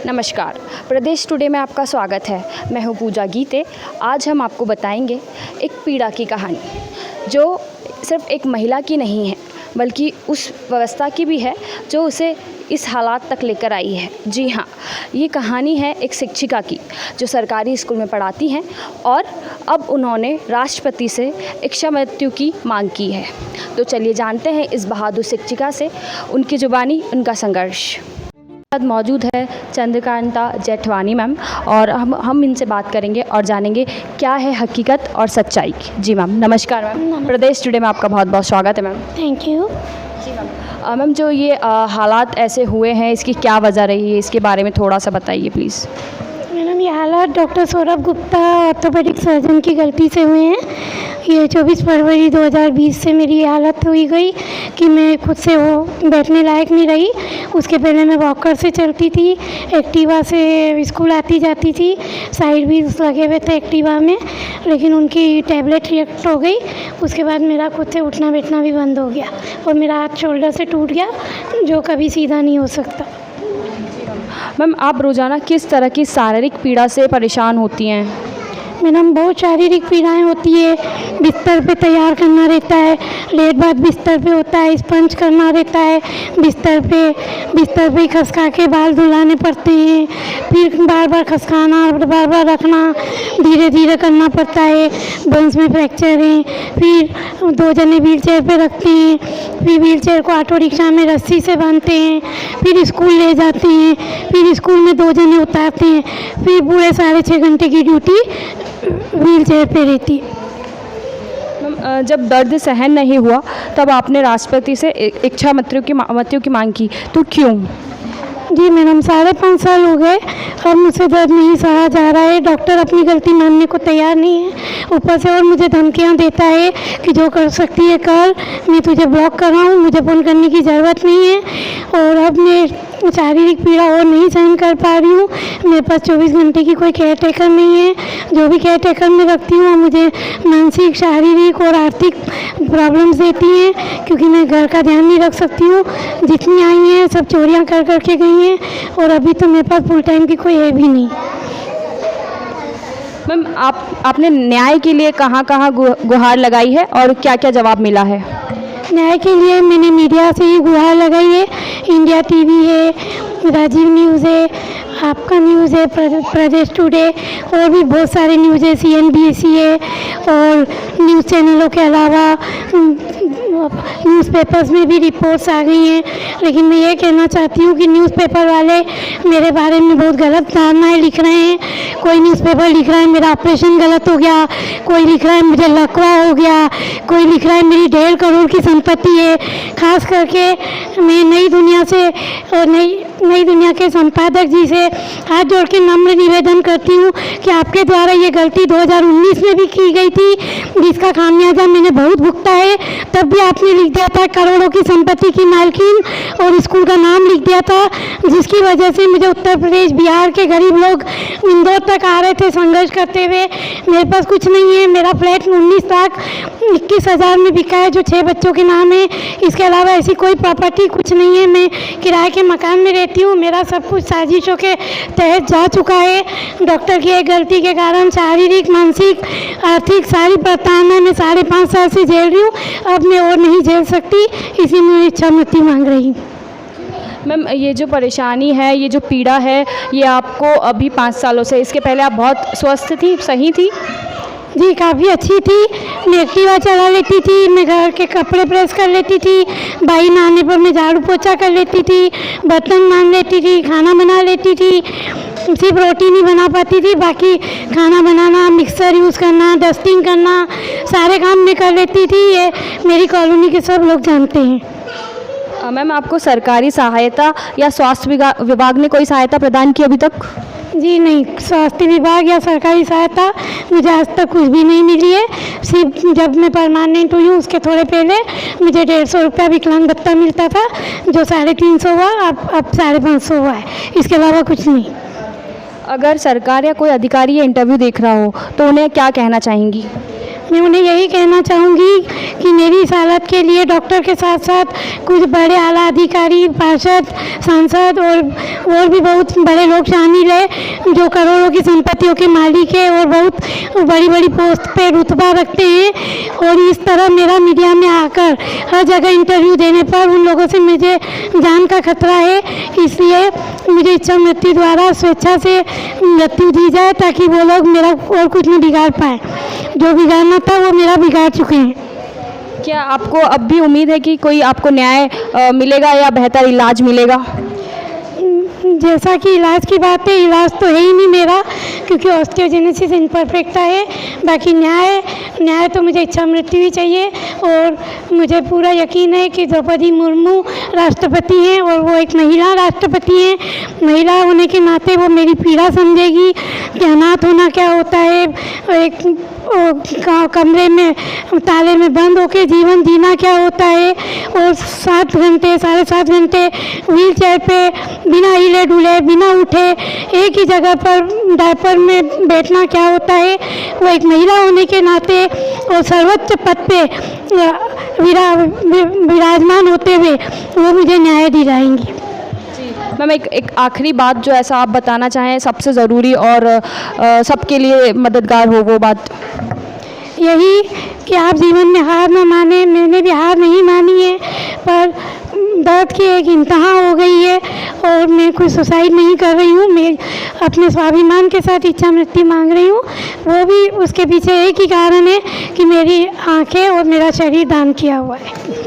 नमस्कार, प्रदेश टुडे में आपका स्वागत है। मैं हूँ पूजा गीते। आज हम आपको बताएंगे एक पीड़ा की कहानी जो सिर्फ एक महिला की नहीं है बल्कि उस व्यवस्था की भी है जो उसे इस हालात तक लेकर आई है। जी हाँ, ये कहानी है एक शिक्षिका की जो सरकारी स्कूल में पढ़ाती हैं और अब उन्होंने राष्ट्रपति से इच्छा मृत्यु की मांग की है। तो चलिए जानते हैं इस बहादुर शिक्षिका से उनकी जुबानी उनका संघर्ष। मौजूद है चंद्रकांता जेठवानी मैम और हम इनसे बात करेंगे और जानेंगे क्या है हकीकत और सच्चाई की। जी मैम, नमस्कार मैम। प्रदेश टुडे में आपका बहुत बहुत स्वागत है मैम। Thank you. जी मैम, जो ये हालात ऐसे हुए हैं इसकी क्या वजह रही है, इसके बारे में थोड़ा सा बताइए प्लीज़। मैडम, ये हालात doctor Saurabh Gupta orthopaedic surgeon की गलती से हुए हैं। ये 24 फरवरी 2020 से मेरी हालत हुई गई कि मैं खुद से वो बैठने लायक नहीं रही। उसके पहले मैं वॉकर से चलती थी, एक्टिवा से स्कूल आती जाती थी, साइड व्हील्स लगे हुए थे एक्टिवा में, लेकिन उनकी टैबलेट रिएक्ट हो गई। उसके बाद मेरा खुद से उठना बैठना भी बंद हो गया और मेरा हाथ शोल्डर से टूट गया जो कभी सीधा नहीं हो सकता। मैम, आप रोज़ाना किस तरह की शारीरिक पीड़ा से परेशान होती हैं? मैडम, बहुत शारीरिक पीड़ाएँ होती है। बिस्तर पे तैयार करना रहता है, लेट बाद बिस्तर पे होता है, स्पंज करना रहता है बिस्तर पे ही खसका के बाल धुलाने पड़ते हैं, फिर बार बार खसकाना और बार बार रखना, धीरे धीरे करना पड़ता है। बोन्स में फ्रैक्चर है। फिर 2 जने व्हील चेयर पर रखते हैं, फिर व्हील चेयर को ऑटो रिक्शा में रस्सी से बांधते हैं, फिर स्कूल ले जाते हैं, फिर स्कूल में 2 जने उतारते हैं, फिर पूरे 6.5 घंटे की ड्यूटी व्हील चेयर पे रहती है। जब दर्द सहन नहीं हुआ तब आपने राष्ट्रपति से इच्छा मृत्यु की मांग की, तो क्यों? जी मैडम, 5.5 साल हो गए और मुझसे दर्द नहीं सहा जा रहा है। डॉक्टर अपनी गलती मानने को तैयार नहीं है, ऊपर से और मुझे धमकियां देता है कि जो कर सकती है कर, मैं तुझे ब्लॉक कर रहा हूँ, मुझे फ़ोन करने की ज़रूरत नहीं है। और अब मैं शारीरिक पीड़ा और नहीं सहन कर पा रही हूँ। मेरे पास 24 घंटे की कोई केयर टेकर नहीं है। जो भी केयर टेकर मैं रखती हूँ मुझे मानसिक, शारीरिक और आर्थिक प्रॉब्लम्स देती हैं क्योंकि मैं घर का ध्यान नहीं रख सकती हूँ। जितनी आई हैं सब चोरियाँ कर के गई हैं और अभी तो मेरे पास फुल टाइम की कोई है भी नहीं। मैम, आपने न्याय के लिए कहाँ गुहार लगाई है और क्या क्या जवाब मिला है? न्याय के लिए मैंने मीडिया से ही गुहार लगाई है। इंडिया टीवी है, राजीव न्यूज़ है, आपका न्यूज़ है, प्रदेश टुडे और भी बहुत सारे न्यूज़ है, CNBC है और न्यूज़ चैनलों के अलावा न्यूज़पेपर्स में भी रिपोर्ट्स आ गई हैं। लेकिन मैं ये कहना चाहती हूँ कि न्यूज़पेपर वाले मेरे बारे में बहुत गलत धारणाएँ लिख रहे हैं। कोई न्यूज़पेपर लिख रहा है मेरा ऑपरेशन गलत हो गया, कोई लिख रहा है मुझे लकवा हो गया, कोई लिख रहा है मेरी 1.5 करोड़ की संपत्ति है। खास करके मैं नई दुनिया से और नई दुनिया के संपादक जी से हाथ जोड़ के नम्र निवेदन करती हूँ कि आपके द्वारा ये गलती 2019 में भी की गई थी जिसका खामियाजा मैंने बहुत भुगता है। तब भी आपने लिख दिया था करोड़ों की संपत्ति की मालकिन और स्कूल का नाम लिख दिया था, जिसकी वजह से मुझे उत्तर प्रदेश, बिहार के गरीब लोग इंदौर तक आ रहे थे संघर्ष करते हुए। मेरे पास कुछ नहीं है। मेरा फ्लैट 19,21,000 में बिका है जो 6 बच्चों के नाम है। इसके अलावा ऐसी कोई प्रॉपर्टी कुछ नहीं है। मैं किराए के मकान में रहती हूँ। मेरा सब कुछ साजिशों के तहत जा चुका है। डॉक्टर की एक गलती के कारण शारीरिक, मानसिक, आर्थिक सारी प्रताड़ना मैं 5.5 साल से झेल रही हूँ। अब मैं और नहीं झेल सकती, इसी में इच्छा मृत्यु मांग रही हूँ। मैम, ये जो परेशानी है, ये जो पीड़ा है, ये आपको अभी 5 सालों से, इसके पहले आप बहुत स्वस्थ थी, सही थी? जी, काफ़ी अच्छी थी। मैं एक्टिवा चला लेती थी, मैं घर के कपड़े प्रेस कर लेती थी, भाई ना आने पर मैं झाड़ू पोछा कर लेती थी, बर्तन मान लेती थी, खाना बना लेती थी। सिर्फ रोटी नहीं बना पाती थी, बाकी खाना बनाना, मिक्सर यूज़ करना, डस्टिंग करना, सारे काम मैं कर लेती थी। ये मेरी कॉलोनी के सब लोग जानते हैं। मैम, आपको सरकारी सहायता या स्वास्थ्य विभाग ने कोई सहायता प्रदान की अभी तक? जी नहीं, स्वास्थ्य विभाग या सरकारी सहायता मुझे आज तक कुछ भी नहीं मिली है। सिर्फ जब मैं परमानेंट हुई हूँ उसके थोड़े पहले मुझे 150 रुपया विकलांग भत्ता मिलता था जो 350 हुआ, अब 550 हुआ है। इसके अलावा कुछ नहीं। अगर सरकार या कोई अधिकारी ये इंटरव्यू देख रहा हो तो उन्हें क्या कहना चाहेंगी? मैं उन्हें यही कहना चाहूँगी कि मेरी इस हालत के लिए डॉक्टर के साथ साथ कुछ बड़े आला अधिकारी, पार्षद, सांसद और भी बहुत बड़े लोग शामिल हैं जो करोड़ों की संपत्तियों के मालिक हैं और बहुत बड़ी बड़ी पोस्ट पे रुतबा रखते हैं। और इस तरह मेरा मीडिया में आकर हर जगह इंटरव्यू देने पर उन लोगों से मुझे जान का खतरा है, इसलिए मुझे इच्छा मृत्यु द्वारा स्वेच्छा से मृत्यु दी जाए ताकि वो लोग मेरा और कुछ नहीं बिगाड़ पाए। जो बिगाड़ना था वो मेरा बिगाड़ चुके हैं। क्या आपको अब भी उम्मीद है कि कोई आपको न्याय मिलेगा या बेहतर इलाज मिलेगा? जैसा कि इलाज की बात है, इलाज तो है ही नहीं मेरा क्योंकि ऑस्टियोजेनेसिस इम्परफेक्टा है। बाकी न्याय तो मुझे इच्छा मृत्यु ही चाहिए। और मुझे पूरा यकीन है कि द्रौपदी मुर्मू राष्ट्रपति हैं और वो एक महिला राष्ट्रपति हैं। महिला होने के नाते वो मेरी पीड़ा समझेगी कि अनाथ होना क्या होता है, एक कमरे में ताले में बंद होकर जीवन जीना क्या होता है, और 7 घंटे 7.5 घंटे व्हील चेयर पे बिना हिले डुले बिना उठे एक ही जगह पर डायपर में बैठना क्या होता है। वो एक महिला होने के नाते और सर्वोच्च पद पे विराजमान होते हुए वो मुझे न्याय दिलाएंगी। मैम, एक आखिरी बात जो ऐसा आप बताना चाहें सबसे ज़रूरी और सबके लिए मददगार हो, वो बात यही कि आप जीवन में हार ना माने। मैंने भी हार नहीं मानी है, पर दर्द की एक इंतहा हो गई है और मैं कोई सुसाइड नहीं कर रही हूँ। मैं अपने स्वाभिमान के साथ इच्छा मृत्यु मांग रही हूँ। वो भी उसके पीछे एक ही कारण है कि मेरी आंखें और मेरा शरीर दान किया हुआ है।